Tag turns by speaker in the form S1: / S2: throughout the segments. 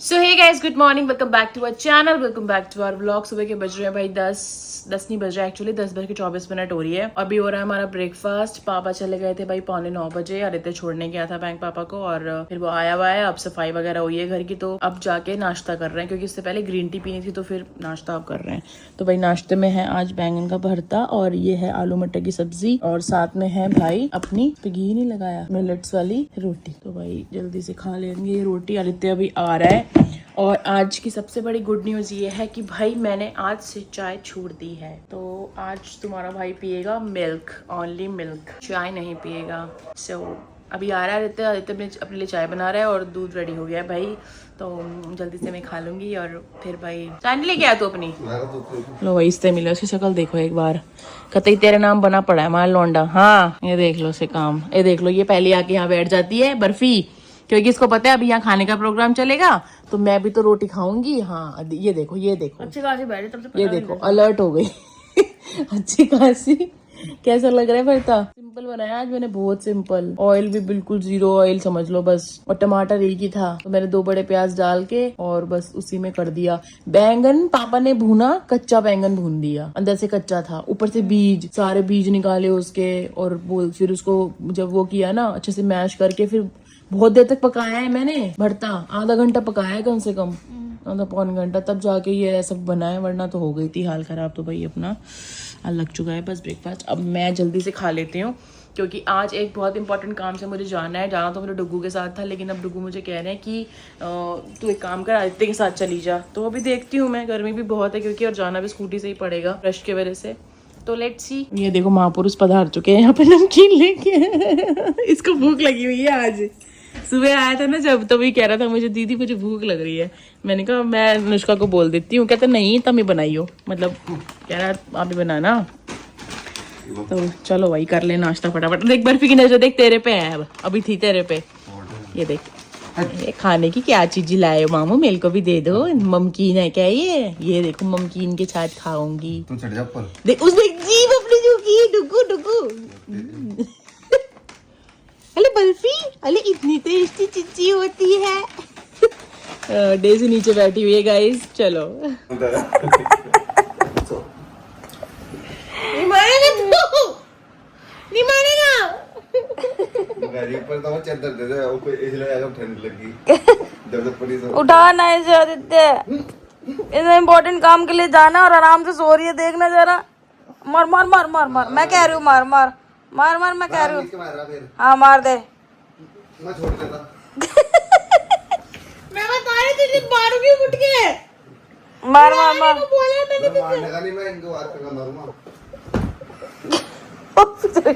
S1: So hey guys, good morning, welcome back to our channel, welcome back to our vlog. सुबह के बज रहे हैं भाई 10 नहीं बज रहे, एक्चुअली 10:24 हो रही है। अभी हो रहा है हमारा ब्रेकफास्ट। पापा चले गए थे भाई 8:45 बजे, आदित्य छोड़ने गया था बैंक पापा को, और फिर वो आया हुआ है। अब सफाई वगैरह हुई है घर की, तो अब जाके नाश्ता कर रहे हैं, क्योंकि इससे पहले ग्रीन टी पीनी थी, तो फिर नाश्ता अब कर रहे हैं। तो भाई नाश्ते में है आज बैंगन का भरता, और ये है आलू मटर की सब्जी, और साथ में है भाई अपनी घी नहीं लगाया मिलेट्स वाली रोटी। तो भाई जल्दी से खा लेंगे ये रोटी। आदित्य अभी आ रहा है। और आज की सबसे बड़ी गुड न्यूज़ ये है कि भाई मैंने आज से चाय छोड़ दी है। तो आज तुम्हारा भाई पिएगा मिल्क, ओनली मिल्क, चाय नहीं पिएगा। सो अभी आ रहा है आदित्य अपने लिए चाय बना रहा है, और दूध रेडी हो गया है भाई। तो जल्दी से मैं खा लूंगी, और फिर भाई चाय नहीं लेके आया तू अपनी। लो भाई इससे मिले, उसकी शक्ल देखो एक बार, कतई तेरे नाम बना पड़ा है मार लौंडा। हाँ ये देख लो से काम, ये देख लो, ये पहले आके यहाँ बैठ जाती है बर्फी, क्योंकि इसको पता है अभी यहाँ खाने का प्रोग्राम चलेगा, तो मैं भी तो रोटी खाऊंगी। हाँ ये देखो, ये देखो
S2: अच्छी खासी बैठे तब से,
S1: ये देखो अलर्ट हो गई। अच्छी खासी। कैसा लग रहा है भरता? सिंपल बनाया आज मैंने, बहुत सिंपल। ऑयल भी बिल्कुल 0 ऑयल समझ लो बस, और टमाटर एक ही था, तो मैंने 2 बड़े प्याज डाल के और बस उसी में कर दिया। बैंगन पापा ने भूना, कच्चा बैंगन भून दिया, अंदर से कच्चा था, ऊपर से बीज, सारे बीज निकाले उसके, और फिर उसको जब वो किया ना अच्छे से मैश करके, फिर बहुत देर तक पकाया है मैंने भरता, आधा घंटा पकाया है कम से कम, आधा पौन घंटा, तब जाके ये सब बना है, वरना तो हो गई थी हाल खराब। तो भाई अपना लग चुका है बस ब्रेकफास्ट। अब मैं जल्दी से खा लेती हूँ, क्योंकि आज एक बहुत इंपॉर्टेंट काम से मुझे जाना तो मेरे डुगू के साथ था, लेकिन अब डुगू मुझे कह रहे हैं कि तू एक काम कर, आदित्य के साथ चली जा। तो अभी देखती हूँ मैं, गर्मी भी बहुत है क्योंकि, और जाना भी स्कूटी से ही पड़ेगा रश की वजह से। तो लेट्स सी। ये देखो महापुरुष पधार चुके हैं यहाँ पे नमकीन लेके। इसको भूख लगी हुई है आज। सुबह आया था ना जब, तो भी कह रहा था मुझे दीदी मुझे भूख लग रही है। मैंने कहा मैं अनुष्का को बोल देती हूँ, कहता नहीं तुम ही बनाइयो, मतलब कह रहा आप ही बनाना। तो चलो भाई कर ले नाश्ता फटाफट। देख बर्फी की नजर देख तेरे पे है, अब अभी थी तेरे पे। ये देख, ये खाने की क्या चीज लाए हो मामू, मेरे को भी दे दो, ममकीन है क्या ये देखो ममकीन के साथ खाऊंगी।
S3: तू चढ़ जा पर।
S1: देख उस देख जीभ अपनी जो की, डुगू डुगू। अरे बर्फी, अरे इतनी टेस्टी चिच्ची होती है। डेज़ी नीचे बैठी हुई है गाइस, चलो। नहीं मारेगा तू, नहीं मारेगा।
S3: ऊपर तो चादर दे दे, ऊपर इसलिए आगे ठंड लगी। जब पड़ी तो
S2: उठा ना इसे आदित्य, इसे इम्पोर्टेंट काम के लिए जाना, और आराम से सो रही है, देखना जरा। मार मार मार मार मार, मैं कह रही हूँ मार मार मार मार, मैं कह रही हूँ हाँ मार दे।
S3: मैं छोड़ देता।
S1: मैं बता रही थी मारूंगी उठ के।
S2: मार मार मार,
S1: बोला मैंने।
S3: मारने का नहीं, मैं इनको हाथ पे मारूंगा।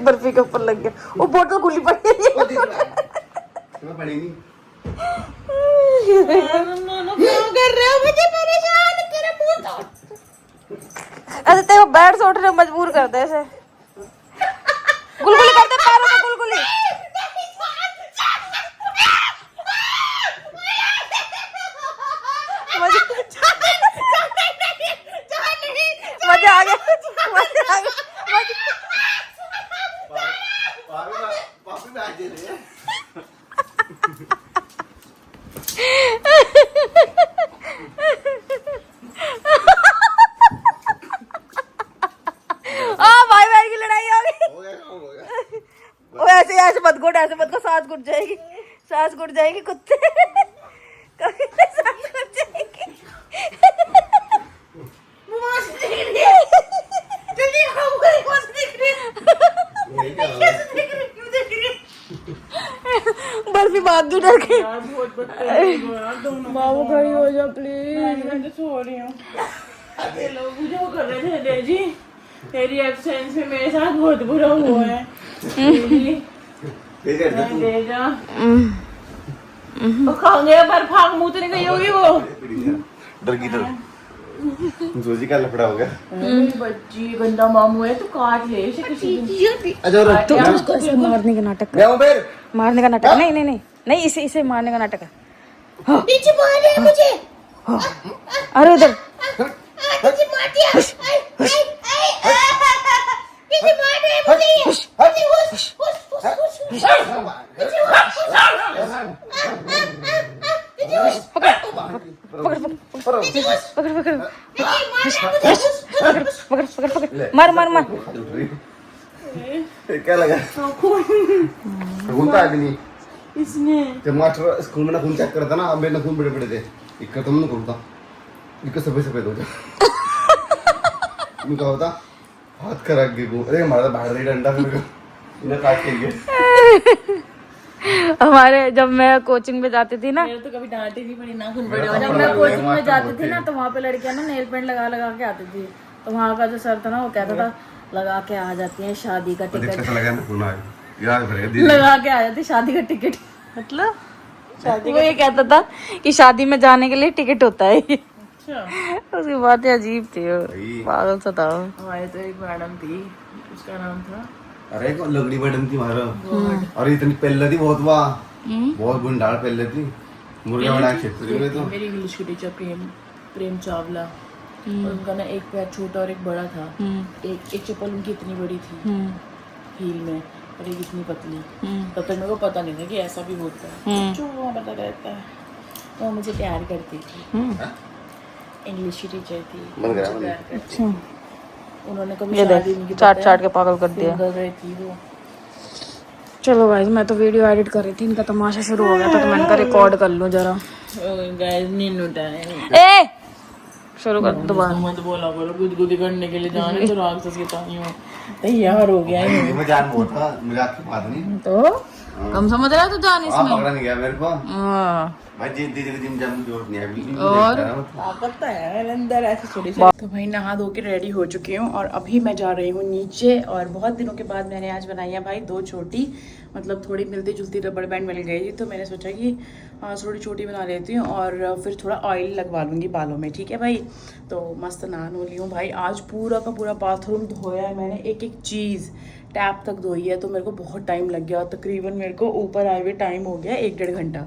S2: बर्फी के ऊपर लग गया, वो बोतल खुली पड़ी है।
S3: मैं पड़ी नहीं।
S1: क्या कर रहे हो, मुझे परेशान, तेरा मुंह तोड़।
S2: ऐसे तेरे को बेड से उठने मजबूर कर दे, ऐसे गुलगुली करते पैरों में, गुलगुली। मजा आ गया, मजा आ गया।
S3: पापी में आ जा रही है।
S2: भाई भाई की लड़ाई हो गई।
S3: हो गया काम हो गया।
S2: ओ ऐसे ऐसे मत घुट, ऐसे मत को, सांस घुट जाएगी, सांस घुट जाएगी कुत्ते। कभी सांस घुट जाएगी।
S1: जल्दी आओ, कोई कौन देख रही है?
S3: यही क्या हो रहा है?
S1: क्यों देख रही है?
S2: बर्फी बात भी डर गई।
S1: बहुत बदतमीज।
S2: बाबू खड़ी हो जा प्लीज।
S1: मैं तो सो रही हूँ। ये लोग मुझे वो कर रहे थे, डेजी तेरी एब्सेंस में मेरे साथ बहुत बुरा हुआ है। डेजी
S3: ये कर दे तू।
S1: ले जा। वो खाऊंगे पर फाक मुंह तो नहीं गई होगी वो।
S3: डर की तरह। जोजी का लफड़ा हो गया।
S1: बच्ची गंदा मामू है, तू काट ले इसे किसी दिन।
S3: अच्छा रुक,
S2: तो उसको ऐसे मारने का नाटक कर,
S3: मैं हूं फिर।
S2: मारने का नाटक नहीं नहीं नहीं नहीं, इसे इसे मारने का नाटक है।
S1: पीछे मार रहे हैं मुझे।
S2: अरे उधर
S1: पीछे मार दिया। पीछे मार रहे हैं मुझे ये। हुश हुश हुश हुश।
S2: मार मार मार।
S3: क्या लगा घूमता है नहीं
S1: इसने
S3: जब मास्टर स्कूल में ना खून चेक करता ना, अब मेरे खून बड़े बड़े थे, एक तुम ना घूमता एक सफेद सफेद हो जाए। क्या होता हाथ खराब गए घूम, अरे हमारा बाहर नहीं डंडा फिर इन्हें काट के गए।
S2: हमारे जब मैं कोचिंग में जाती थी ना,
S1: मेरे तो कभी डांटे नहीं पड़ी ना खून बड़े
S2: जब मैं कोचिंग में जाती थी ना, तो वहाँ पे लड़कियां ना नेल पेंट लगा लगा के आती थी। तो वहाँ का जो सर था ना, वो कहता था लगा के आ जाती है शादी का टिकट, लगा के आ जाती है शादी का टिकट। मतलब वो ये कहता था कि शादी में जाने के लिए टिकट होता है।
S1: अच्छा
S2: उसकी बातें अजीब थी, पागल सा था।
S1: हमारे तो एक मैडम थी, उसका नाम था,
S3: अरे लगड़ी मैडम थी मारो, और इतनी पहले थी बहुत गुंडाल पहले थी, मुर्गा बना क्षेत्र में। तो
S1: मेरी इंग्लिश की टीचर प्रेम चावला, और उनका ना एक पैर छोटा और एक बड़ा था। एक चप्पल उनकी इतनी बड़ी थी हील में, और एक इतनी पतली। तब तक मेरे को पता नहीं था कि ऐसा भी होता है, जो वहाँ पता रहता है। वो मुझे प्यार करती थी, इंग्लिश की टीचर थी, मुझे प्यार करती थी। उन्होंने कभी
S2: ये
S1: शादी
S2: देख
S1: नहीं की,
S2: चाट चाट के पागल कर दिया।
S1: सिंगल रहती वो।
S2: चलो गाइस, मैं तो वीडियो एडिट कर रही थी, इनका तमाशा शुरू हो गया था, तो मैंने कहा रिकॉर्ड कर लूं जरा।
S1: गाइस नींद उठाए
S2: ए शुरू कर दोबारा।
S1: मत बोला बोलो, गुदगुदी करने के लिए जाने तो राक्षस के ताई हूँ तैयार हो गया है।
S3: मैं जान बहुत था, मजाक की बात नहीं।
S2: तो कम समझ रहा तू जान इसमें।
S3: पकड़ा नहीं गया मेरे को
S2: हाँ।
S3: भाई, जिम जाने की जरूरत नहीं है अभी।
S2: और
S1: ताकत तो है अंदर ऐसे थोड़ी सी। तो भाई नहा धो के रेडी हो चुकी हूँ, और अभी मैं जा रही हूँ नीचे। और बहुत दिनों के बाद मैंने आज बनाई है भाई 2 छोटी, मतलब थोड़ी मिलती जुलती रबड़ बैंड मिल गई थी, तो मैंने सोचा कि थोड़ी छोटी बना लेती हूँ, और फिर थोड़ा ऑयल लगवा लूँगी बालों में। ठीक है भाई, तो मस्त नहा धो ली हूँ भाई। आज पूरा का पूरा बाथरूम धोया है मैंने, एक एक चीज़ टैप तक धोई है। तो मेरे को बहुत टाइम लग गया, तकरीबन मेरे को ऊपर आए हुए टाइम हो गया 1-1.5 घंटा।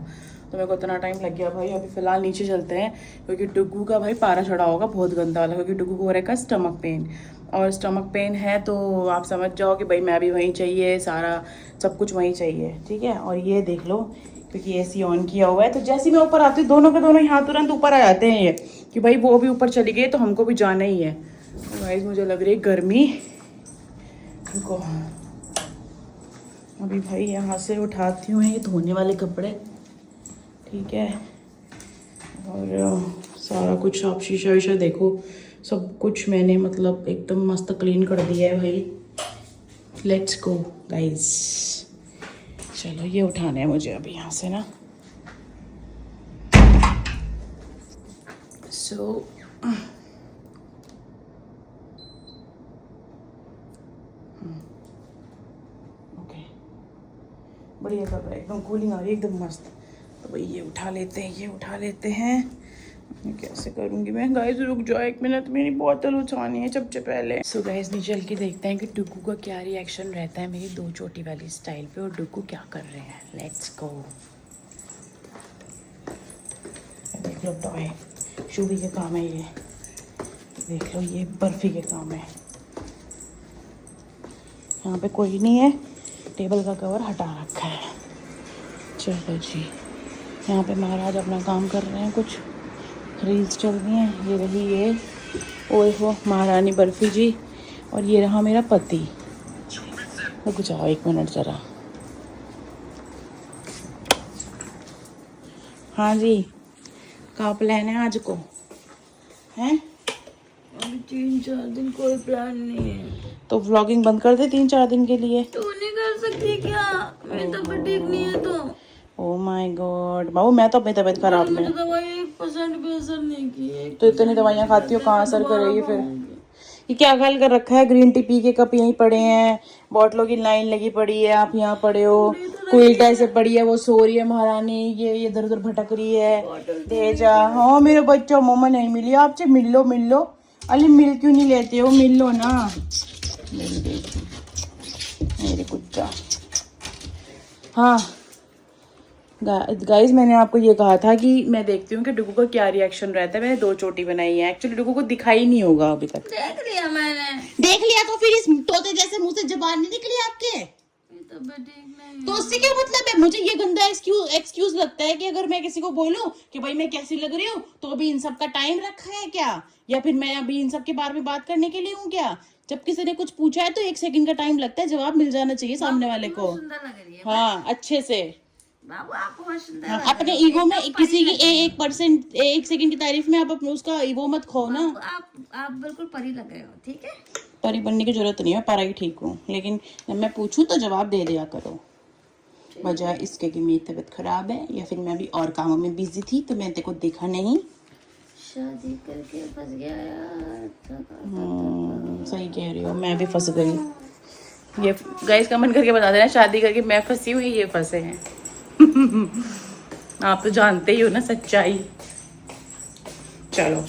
S1: तो मेरे को इतना टाइम लग गया भाई। अभी फ़िलहाल नीचे चलते हैं, क्योंकि डुग्गू का भाई पारा चढ़ा होगा बहुत गंदा वाला, क्योंकि डुग्गू को हो रहा है स्टमक पेन। और स्टमक पेन है तो आप समझ जाओ कि भाई मैं भी वहीं चाहिए, सारा सब कुछ वहीं चाहिए। ठीक है, और ये देख लो, क्योंकि एसी ऑन किया हुआ है, तो जैसे ही मैं ऊपर आती हूँ दोनों के दोनों यहाँ तुरंत ऊपर आ जाते हैं ये, कि भाई वो भी ऊपर चली गई तो हमको भी जाना ही है। तो भाई मुझे लग रही है गर्मी। रुको अभी भाई यहाँ से उठाती हूँ ये धोने वाले कपड़े। ठीक है, और सारा कुछ आप शीशा वीशा देखो, सब कुछ मैंने मतलब एकदम मस्त क्लीन कर दिया है भाई। लेट्स गो गाइस, चलो ये उठाने हैं मुझे अभी यहाँ से ना। सो ओके, बढ़िया कर रहा है, एकदम कूलिंग आ रही है, एकदम मस्त। तो भाई ये उठा लेते हैं, ये उठा लेते हैं। कैसे करूँगी मैं गाइस, रुक जाओ 1 मिनट, मेरी बोतल उठानी है सबसे पहले। सो गाइस नीचे चल के देखते हैं कि डुग्गू का क्या रिएक्शन रहता है मेरी 2 चोटी वाली स्टाइल पे, और डुग्गू क्या कर रहे हैं। Let's go. देख लो टॉय शूबी के काम है ये, देख लो ये बर्फी के काम है। यहाँ पे कोई नहीं है, टेबल का कवर हटा रखा है। चलो जी, यहाँ पे महाराज अपना काम कर रहे हैं, कुछ रील्स चल रही हैं। ये रही ये, ओए हो महारानी बर्फी जी, और ये रहा मेरा पति। रुक जाओ 1 मिनट ज़रा। हाँ जी, का प्लान है आज को हैं?
S2: अभी 3-4 दिन कोई प्लान नहीं है।
S1: तो व्लॉगिंग बंद कर दे 3-4 दिन के लिए।
S2: तू नहीं कर सकती क्या? मेरी तबीयत ठीक नहीं है तो।
S1: ओह माय गॉड बाबू, मैं तो अपनी तबीयत खराब में,
S2: दवाई 1% भी असर नहीं की है।
S1: तो इतनी दवाइयाँ खाती हो, कहाँ असर करेगी फिर? ये क्या ख्याल कर रखा है? ग्रीन टी पी के कप यहीं पड़े हैं, बॉटलों की लाइन लगी पड़ी है, आप यहाँ पड़े हो, क्विल्ट ऐसे पड़ी है, वो सो रही है महारानी, ये इधर उधर भटक रही है। दे जा। हाँ मेरे बच्चों, मम्मा नहीं मिली आपसे, मिल लो। अली मिल क्यों नहीं लेते हो? मिल लो ना मेरे कुत्ता। हाँ गाइज, मैंने आपको ये कहा था कि मैं देखती हूँ कि डुगू का क्या रिएक्शन रहता है। मैंने 2 चोटी बनाई है, एक्चुअली डुगू को दिखाई नहीं होगा अभी तक।
S2: देख लिया मैंने।
S1: देख लिया तो फिर इस तोते जैसे मुंह से जबान नहीं निकली आपके?
S2: तबीयत ठीक नहीं
S1: तो उससे क्या मतलब है? मुझे ये गंदा एक्सक्यूज लगता है कि अगर मैं किसी को बोलूं कि भाई मैं कैसी लग रही हूँ, तो अभी इन सब का टाइम रखा है क्या, या फिर मैं अभी इन सब के बारे में बात करने के लिए हूँ क्या? जब किसी ने कुछ पूछा है तो 1 सेकंड का टाइम लगता है, जवाब मिल जाना चाहिए सामने वाले को।
S2: सुंदर लग रही है
S1: हाँ, अच्छे से।
S2: बाबू, आप बहुत सुंदर
S1: हाँ,
S2: लग
S1: अपने
S2: रहे हो।
S1: ईगो में
S2: एकदम
S1: किसी
S2: परी
S1: की
S2: लग रही
S1: 1% 1 सेकंड की तारीफ में आप अपने उसका ईगो मत खो ना।
S2: हो। आप बिल्कुल परी लग रहे हो, ठीक है।
S1: परी बनने की जरूरत नहीं है, परा ही ठीक हूँ, लेकिन जब मैं पूछूं तो जवाब दे दिया करो, बजाय इसके कि मेरी तबीयत खराब है या फिर मैं अभी और कामों में बिजी थी तो मैंने तेरे को देखा नहीं।
S2: शादी करके फंस गया यार।
S1: सही कह रही हो, मैं भी फंस गई। ये गाइस कमेंट करके बता देना, शादी करके मैं फंसी हुई, ये फंसे हैं। आप तो जानते ही हो ना सच्चाई। चलो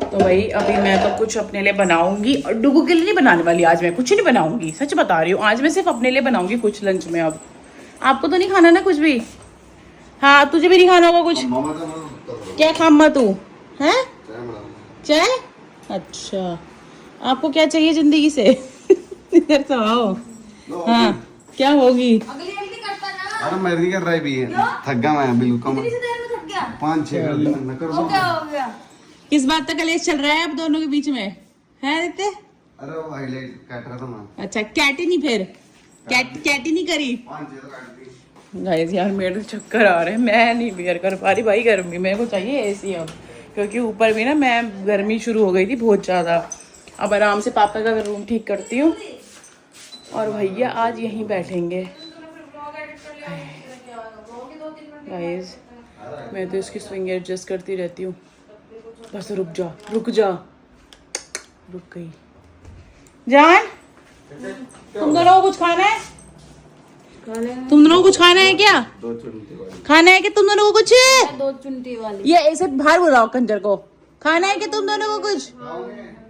S1: तो भाई अभी मैं तो कुछ अपने लिए बनाऊंगी, और डुगू के लिए नहीं बनाने वाली आज, मैं कुछ नहीं बनाऊंगी, सच बता रही हूँ। आज मैं सिर्फ अपने लिए बनाऊंगी कुछ लंच में। अब आपको तो नहीं खाना ना कुछ भी? हाँ, तुझे भी नहीं खाना होगा कुछ।
S3: मामा का मन
S1: क्या खामा तू है?
S3: चाय बना।
S1: चाय? अच्छा, आपको क्या चाहिए जिंदगी से? इधर तो आओ। हाँ, क्या होगी?
S2: अगली जल्दी करता ना।
S3: अरे मैं नहीं कर रहा है भी, थक गया मैं बिल्कुल।
S2: कितनी देर में थक गया?
S3: 5-6 कर दिन मैं कर
S2: हो गया हो गया।
S1: किस बात का कलेश चल रहा है अब दोनों के बीच में है रिते?
S3: अरे वो हाईलाइट काट रहा था मैं।
S1: अच्छा, कैटी नहीं, फिर कैटी नहीं करी?
S3: 5-6 तो काट दी।
S1: गाइस यार मेरे तो चक्कर आ रहे हैं, मैं नहीं बियर कर पा रही भाई गर्मी। मेरे को चाहिए एसी अब, क्योंकि ऊपर भी ना मैं गर्मी शुरू हो गई थी बहुत ज़्यादा। अब आराम से पापा का रूम ठीक करती हूँ और भैया आज यहीं बैठेंगे। गाइस मैं तो इसकी स्विंग एडजस्ट करती रहती हूँ। बस रुक जा रुक जा, रुक गई। जान, तुम दोनों को कुछ खाना है? तुम दोनों को कुछ खाना है क्या?
S3: 2 चुनती वाली।
S1: खाना है कि तुम दोनों को कुछ?
S2: 2 चुनटी वाली।
S1: ये ऐसे बाहर बुलाओ कंजर को। खाना है कि तुम दोनों को कुछ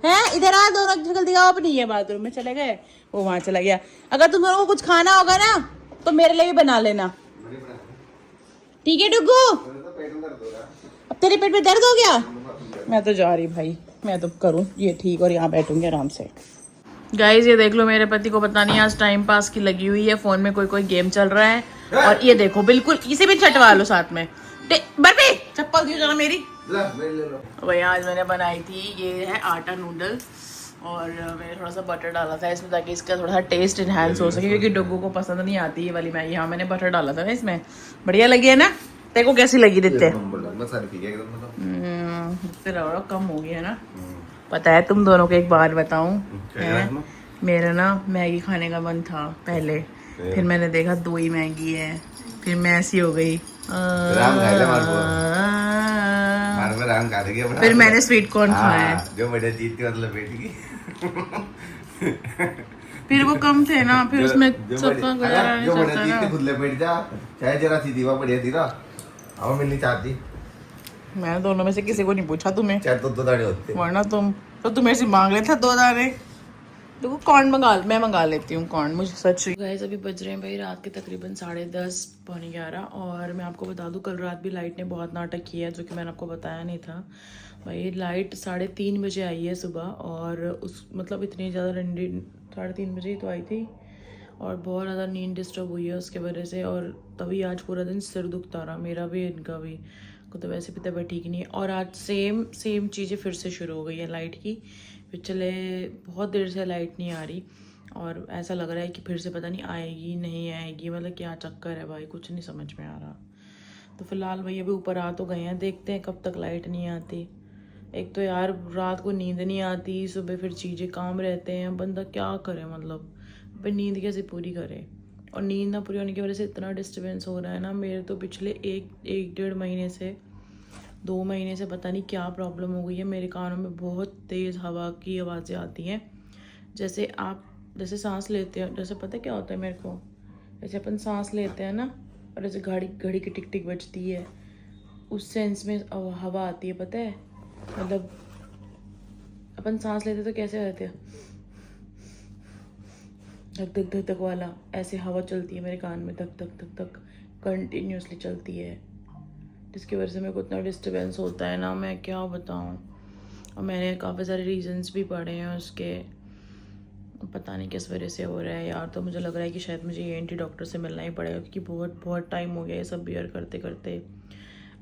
S1: है? इधर आ, दोनों शक्ल दिखाओ अपनी। ये बाथरूम में चले गए, वो वहां चला गया। अगर तुम दोनों को कुछ खाना होगा ना तो मेरे लिए भी बना लेना, ठीक है डुगू? अब तेरे पेट में दर्द हो गया? मैं तो जा रही भाई, मैं तो करूँ ये ठीक और यहाँ बैठूंगी आराम से। गाइज ये देख लो, मेरे पति को पता नहीं आज टाइम पास की लगी हुई है, फोन में कोई गेम चल रहा है। और ये देखो बिल्कुल, इसे भी चटवा लो साथ में। बर्फी चप्पल दियो जरा मेरी। भाई आज मैंने बनाई थी, ये है आटा नूडल, और मैंने थोड़ा सा बटर डाला था इसमें ताकि इसका थोड़ा सा टेस्ट इनहेंस हो सके, क्योंकि डुगू को पसंद नहीं आती ये वाली मैगी। हाँ मैंने बटर डाला था ना इसमें। बढ़िया लगी है ना? तेरे को कैसी लगी दित्ते? तेरा कम हो गया है ना? पता है तुम दोनों को एक बात बताऊं, मेरा ना मैगी खाने का मन था पहले, फिर मैंने देखा 2 ही मैगी है, फिर मैं ऐसी हो गई। फिर मैंने स्वीट कॉर्न खाया,
S3: जो बड़े जीत के मतलब बेटी की।
S1: फिर वो कम थे ना, फिर उसमें
S3: जो
S1: सबका
S3: बड़े जीत के खुद ले बैठ जा, चाहे जरा सी दीवा बढ़िया थी ना, अब मिलनी चाहती।
S1: मैंने दोनों में से किसी को नहीं पूछा तुम्हें,
S3: चाहे तो 2 दाने होते।
S1: वरना तुम मेरे से मांग लेता 2 दाने। देखो कॉर्न मैं मंगा लेती हूँ कॉर्न, मुझे सच। गाइस अभी बज रहे हैं भाई रात के तकरीबन 10:30 पौने 11, और मैं आपको बता दूँ कल रात भी लाइट ने बहुत नाटक किया है, जो कि मैंने आपको बताया नहीं था। भाई लाइट 3:30 बजे आई है सुबह, और उस मतलब इतनी ज़्यादा 3:30 बजे ही तो आई थी, और बहुत ज़्यादा नींद डिस्टर्ब हुई है उसके वजह से। और तभी आज पूरा दिन सिर दुखता रहा, मेरा भी इनका भी, को तो वैसे भी तबीयत ठीक नहीं है। और आज सेम चीज़ें फिर से शुरू हो गई है लाइट की। पिछले बहुत देर से लाइट नहीं आ रही, और ऐसा लग रहा है कि फिर से पता नहीं आएगी नहीं आएगी, मतलब क्या चक्कर है भाई, कुछ नहीं समझ में आ रहा। तो फिलहाल भाई अभी ऊपर आ तो गए हैं, देखते हैं कब तक लाइट नहीं आती। एक तो यार रात को नींद नहीं आती, सुबह फिर चीज़ें काम रहते हैं, बंदा क्या करे, मतलब भाई नींद कैसे पूरी करे। और नींद ना पूरी होने की वजह से इतना डिस्टर्बेंस हो रहा है ना मेरे तो, पिछले एक 1.5 महीने से 2 महीने से पता नहीं क्या प्रॉब्लम हो गई है। मेरे कानों में बहुत तेज़ हवा की आवाज़ें आती हैं, जैसे सांस लेते हैं, जैसे पता क्या होता है मेरे को, जैसे अपन सांस लेते हैं ना, और जैसे घड़ी की टिक टिक बजती है, उस सेंस में हवा आती है, पता है? मतलब अपन सांस लेते तो कैसे रहते हैं, धक धक धक धक वाला, ऐसे हवा चलती है मेरे कान में, धक धक धक धक कंटिन्यूसली चलती है, जिसकी वजह से मेरे को इतना डिस्टर्बेंस होता है ना, मैं क्या बताऊँ। और मैंने काफ़ी सारे रीजंस भी पढ़े हैं उसके, पता नहीं किस वजह से हो रहा है यार। तो मुझे लग रहा है कि शायद मुझे ENT डॉक्टर से मिलना ही पड़ेगा, क्योंकि बहुत बहुत टाइम हो गया ये सब बियर करते करते।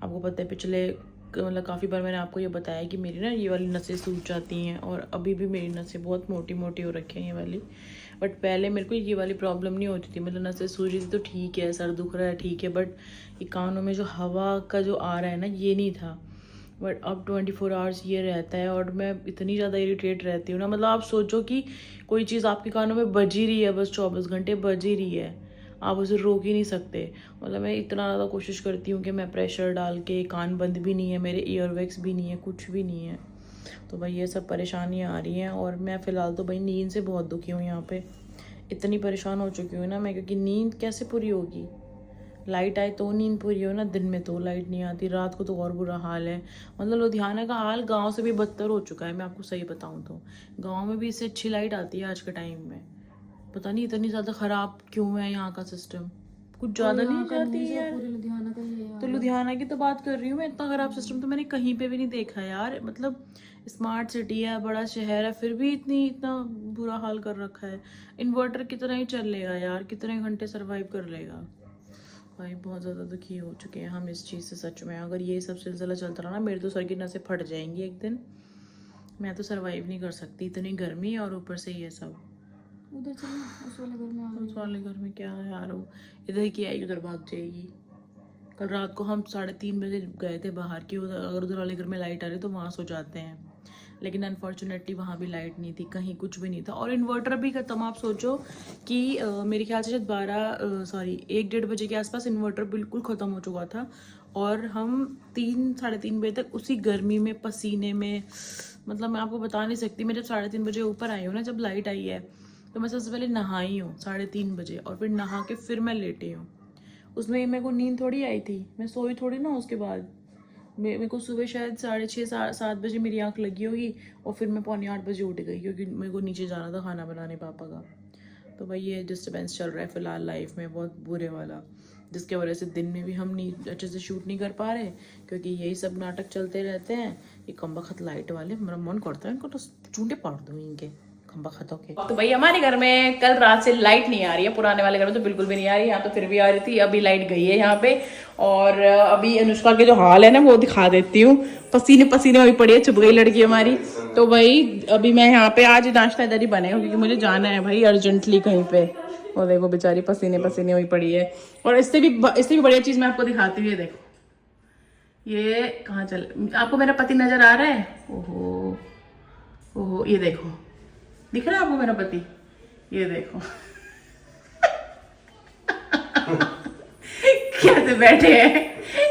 S1: आपको पता है पिछले मतलब काफ़ी बार मैंने आपको ये बताया कि मेरी ना ये वाली नसें सूज जाती हैं, और अभी भी मेरी नसें बहुत मोटी मोटी हो रखी हैं ये वाली। बट पहले मेरे को ये वाली प्रॉब्लम नहीं होती थी, मतलब नसें सूज रही थी तो ठीक है, सर दुख रहा है ठीक है, बट ये कानों में जो हवा का जो आ रहा है ना ये नहीं था। बट अब 24 आवर्स ये रहता है, और मैं इतनी ज़्यादा इरिटेट रहती हूँ ना। मतलब आप सोचो कि कोई चीज़ आपके कानों में बज ही रही है, बस 24 घंटे बज ही रही है, आप उसे रोक ही नहीं सकते। मतलब मैं इतना ज़्यादा कोशिश करती हूँ कि मैं प्रेशर डाल के, कान बंद भी नहीं है मेरे, ईयरवैक्स भी नहीं है, कुछ भी नहीं है। तो भाई ये सब परेशानियाँ आ रही हैं, और मैं फ़िलहाल तो भाई नींद से बहुत दुखी हूँ यहाँ पे। इतनी परेशान हो चुकी हूँ ना मैं, क्योंकि नींद कैसे पूरी होगी? लाइट आए तो नींद पूरी हो ना, दिन में तो लाइट नहीं आती, रात को तो और बुरा हाल है। मतलब लुधियाना का हाल गांव से भी बदतर हो चुका है, मैं आपको सही बताऊं तो। गांव में भी इससे अच्छी लाइट आती है आज के टाइम में, पता नहीं इतनी ज़्यादा ख़राब क्यों है यहाँ का सिस्टम, कुछ ज़्यादा नहीं जाती है यार।
S2: लुधियाना का ये
S1: तो लुधियाना की तो बात कर रही हूँ मैं, इतना ख़राब सिस्टम तो मैंने कहीं पे भी नहीं देखा यार। मतलब स्मार्ट सिटी है, बड़ा शहर है, फिर भी इतना बुरा हाल कर रखा है। इन्वर्टर कितना ही चल लेगा यार, कितने घंटे सर्वाइव कर लेगा भाई। बहुत ज़्यादा दुखी हो चुके हैं हम इस चीज़ से सच में। अगर ये सब सिलसिला चलता रहा ना, मेरे तो सर की नसें फट जाएंगी एक दिन। मैं तो सर्वाइव नहीं कर सकती, इतनी गर्मी और ऊपर से ये सब।
S2: उधर चलो, उस वाले घर में।
S1: उस वाले घर में क्या है यार, वो इधर की आएगी उधर भाग जाएगी। कल रात को हम 3:30 बजे गए थे बाहर की, अगर उधर वाले घर में लाइट आ रही तो वहाँ सो जाते हैं, लेकिन अनफॉर्चुनेटली वहाँ भी लाइट नहीं थी, कहीं कुछ भी नहीं था, और इन्वर्टर भी खत्म। आप सोचो कि मेरे ख्याल से शायद 1-1:30 बजे के आसपास इन्वर्टर बिल्कुल ख़त्म हो चुका था, और हम 3-3:30 बजे तक उसी गर्मी में, पसीने में, मतलब मैं आपको बता नहीं सकती। मैं जब 3:30 बजे ऊपर आई हूँ ना, जब लाइट आई है, तो मैं सबसे पहले नहाई हूँ 3:30 बजे, और फिर नहा के फिर मैं लेटी हूँ। उसमें मेरे को नींद थोड़ी आई थी, मैं सोई थोड़ी ना। उसके बाद मेरे को सुबह शायद 6:30-7 बजे मेरी आंख लगी होगी, और फिर मैं 7:45 बजे उठ गई, क्योंकि मेरे को नीचे जाना था खाना बनाने पापा का। तो भाई ये डिस्टर्बेंस चल रहा है फ़िलहाल लाइफ में, बहुत बुरे वाला, जिसके वजह से दिन में भी हम नहीं अच्छे से शूट नहीं कर पा रहे, क्योंकि यही सब नाटक चलते रहते हैं। ये कमबख्त लाइट वाले, मेरा मन करता है इनको तो चूंटे पाड़ दूँ इनके, खम्बा के। तो भाई हमारे घर में कल रात से लाइट नहीं आ रही है, पुराने वाले घर में तो बिल्कुल भी नहीं आ रही, यहाँ तो फिर भी आ रही थी। अभी लाइट गई है यहाँ पे, और अभी अनुष्का के जो हाल है ना वो दिखा देती हूँ। पसीने पसीने हुई पड़ी है, चुप गई लड़की हमारी। तो भाई अभी मैं यहाँ पे, आज नाश्ता इधर ही बनेगा, क्योंकि मुझे जाना है भाई अर्जेंटली कहीं पे। और देखो बेचारी पसीने पसीने हुई पड़ी है। और इससे भी बढ़िया चीज मैं आपको दिखाती हूँ, ये देखो, ये कहाँ चल, आपको मेरा पति नजर आ रहा है? ओहो ओहो, ये देखो, दिख रहा है आपको मेरा पति? ये देखो कैसे बैठे हैं,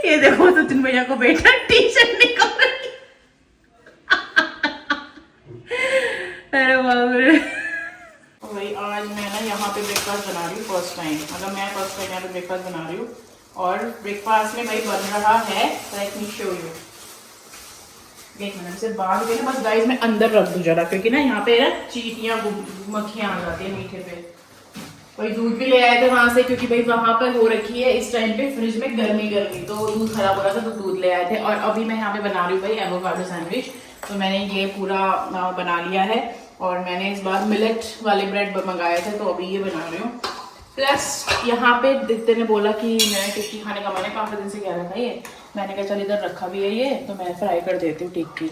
S1: ये देखो सचिन भैया को बैठा टी-शर्ट निकाल रही। अरे बाप रे। भाई आज मैं ना यहाँ पे ब्रेकफास्ट बना रही हूँ फर्स्ट टाइम, मतलब मैं फर्स्ट टाइम यहाँ पे ब्रेकफास्ट बना रही हूँ। और ब्रेकफास्ट में भाई बन रहा है, लेट मी शो यू। एक मिनट से बाहर के ना बस गाइस मैं अंदर रख दूं जरा, क्योंकि ना यहाँ पे ना चींटियां मक्खियां आ जाती है मीठे पे। भाई दूध भी ले आए थे वहां से, क्योंकि भाई वहां पर हो रखी है इस टाइम पे फ्रिज में गर्मी, तो दूध खराब हो रहा था, तो दूध ले आए थे। और अभी मैं यहाँ पे बना रही हूँ भाई एवोकाडो सैंडविच। तो मैंने ये पूरा बना लिया है, और मैंने इस बार मिलेट वाले ब्रेड मंगाए थे, तो अभी ये बना रही हूँ। प्लस यहाँ पे दिखते ने बोला कि मैं टिक्की खाने का, मैंने काफ़ी दिन से कह रहा था ये, मैंने कहा चल इधर रखा भी है ये, तो मैं फ्राई कर देती हूँ टिक्की।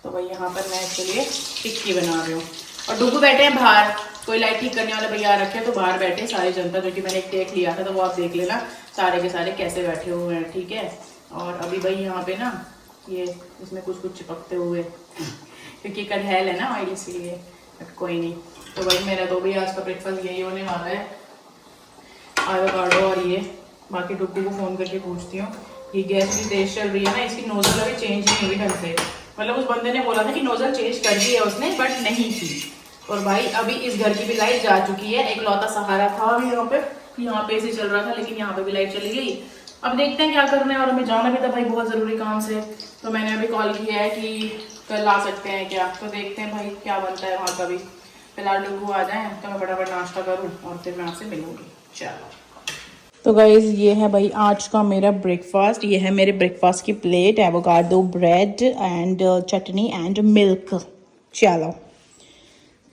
S1: तो भाई यहाँ पर मैं इसके लिए टिक्की बना रही हूँ। और डुगू बैठे हैं बाहर, कोई लाइट ठीक करने वाले भैया रखे हैं, तो बाहर बैठे सारी जनता, जो कि मैंने एक टेक लिया था, तो वो आप देख लेना सारे के सारे कैसे बैठे हुए हैं, ठीक है। और अभी भाई यहाँ पे ना ये इसमें कुछ चिपकते हुए, क्योंकि कढ़ैल है ना ऑयल, इसीलिए कोई नहीं। तो भाई मेरा तो भी आज का ब्रेकफास्ट यही होने वाला है, एवोकाडो और ये। बाकी डुगू को फ़ोन करके पूछती हूँ, ये गैस भी तेज चल रही है ना, इसकी नोजल अभी चेंज नहीं हुई ढंग से। मतलब उस बंदे ने बोला था कि नोजल चेंज कर दी है उसने, बट नहीं थी। और भाई अभी इस घर की भी लाइट जा चुकी है, एक लौता सहारा था यहाँ पे ऐसे चल रहा था, लेकिन यहाँ पे भी लाइट चली गई। अब देखते हैं क्या करना है, और हमें जाना भी था भाई बहुत ज़रूरी काम से, तो मैंने अभी कॉल किया है कि कल आ सकते हैं क्या, तो देखते हैं भाई क्या बनता है वहाँ का भी। फिलहाल डुगू आ जाए तो मैं फटाफट नाश्ता करूँ, और फिर मैं आपसे मिलूँगी। चलो तो गाइज ये है भाई आज का मेरा ब्रेकफास्ट, ये है मेरे ब्रेकफास्ट की plate, avocado bread and chutney and milk. चलो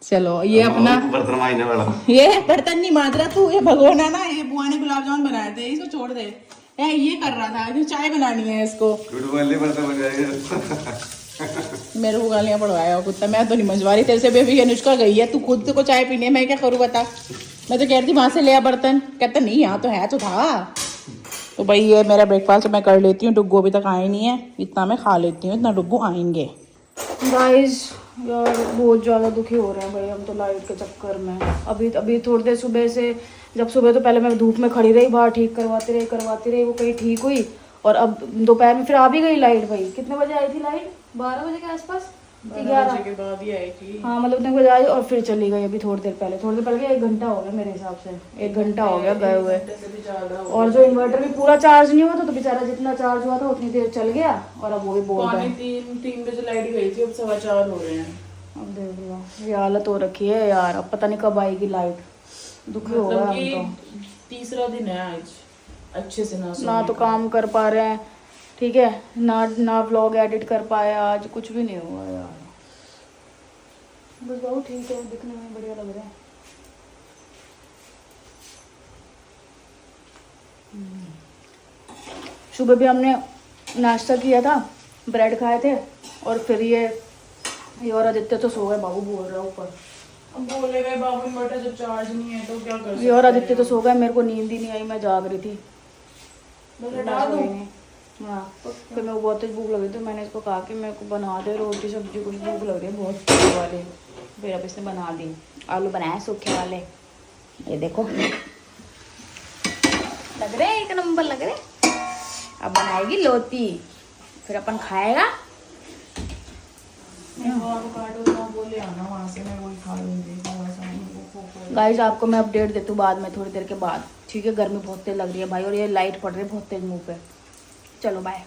S1: चलो ये अपना
S3: बर्तन मांजने वाला
S1: ये बर्तन नहीं मांज रहा तू, ये भगोना ना, ये बुआ ने गुलाब जामुन बनाए थे, इसको छोड़ दे। ये कर रहा था कि चाय बनानी है इसको,
S3: बर्तन बन जाएगा।
S1: मेरे को गालियां पड़वाया कुत्ता, मैं तो नहीं मंजवा रही तेरे से। बेबी अनुष्का गई है, तू खुद को चाय पीने, मैं क्या करूँ बता। मैं तो कह रही थी वहां से ले आ बर्तन, कहता नहीं यहाँ तो है तो था। तो भाई ये मेरा ब्रेकफास्ट मैं कर लेती हूँ, डुग्गू अभी तक आए नहीं है, इतना मैं खा लेती हूँ, इतना डुग्गू आएंगे।
S2: गाइस यार बहुत ज़्यादा दुखी हो रहे हैं भाई हम तो लाइट के चक्कर में। अभी थोड़ी देर सुबह से, जब सुबह तो पहले मैं धूप में खड़ी रही बाहर, ठीक करवाती रही, वो कहीं ठीक हुई, और अब दोपहर में फिर आ भी गई लाइट। भाई कितने बजे आई थी लाइट? 12 बजे के आसपास, 11
S1: के बाद ही आई थी।
S2: हाँ मतलब उतने बजे आई और फिर चली गई अभी थोड़ी देर पहले 1 घंटा हो गया मेरे हिसाब से, 1 घंटा हो गया गए हुए। और जो इन्वर्टर भी पूरा चार्ज नहीं हुआ था, तो बेचारा जितना चार्ज हुआ था उतनी देर चल गया, और अब वो भी बोल रहा है
S1: 3 बजे लाइट गई थी, अब 4:15 हो रहे हैं।
S2: अब देख लो ये हालत हो रखी है यार, अब पता नहीं कब आएगी लाइट। दुखी हो गया हम तो।
S1: तीसरा दिन है आज अच्छे से
S2: ना तो काम कर पा रहे हैं, ठीक है, ना व्लॉग एडिट कर पाए आज, कुछ भी नहीं हुआ यार। बस बहुत ठीक है, दिखने में बढ़िया लग रहा है। सुबह भी हमने नाश्ता किया था, ब्रेड खाए थे, और फिर ये और आदित्य तो सो गए, बाबू बोल रहा है ऊपर।
S1: अब बोले गए बाबू इन्वर्टर जब चार्ज नहीं है तो क्या कर सकते
S2: ये और आदित्य तो सो गए, मेरे को नींद ही नहीं आई, मैं जाग रही थी।
S1: हटा दूं?
S2: हाँ फिर मेरे को बहुत तेज भूख लगी, तो मैंने इसको कहा कि मेरे को बना दे रोटी सब्जी, कुछ भूख लग रही है बहुत तेज वाली। फिर अब इसने बना दी, आलू बनाए सूखे वाले, ये देखो लग रहे एक नंबर लग रहे। अब बनाएगी लोती, फिर अपन खाएगा।
S1: बोले आना वहाँ से, मैं वही खा लूंगी।
S2: गाइस आपको मैं अपडेट देती हूँ बाद में, थोड़ी देर के बाद, ठीक है। गर्मी बहुत तेज लग रही है भाई, और ये लाइट पड़ रही है बहुत तेज मुंह पे। चलो बाय।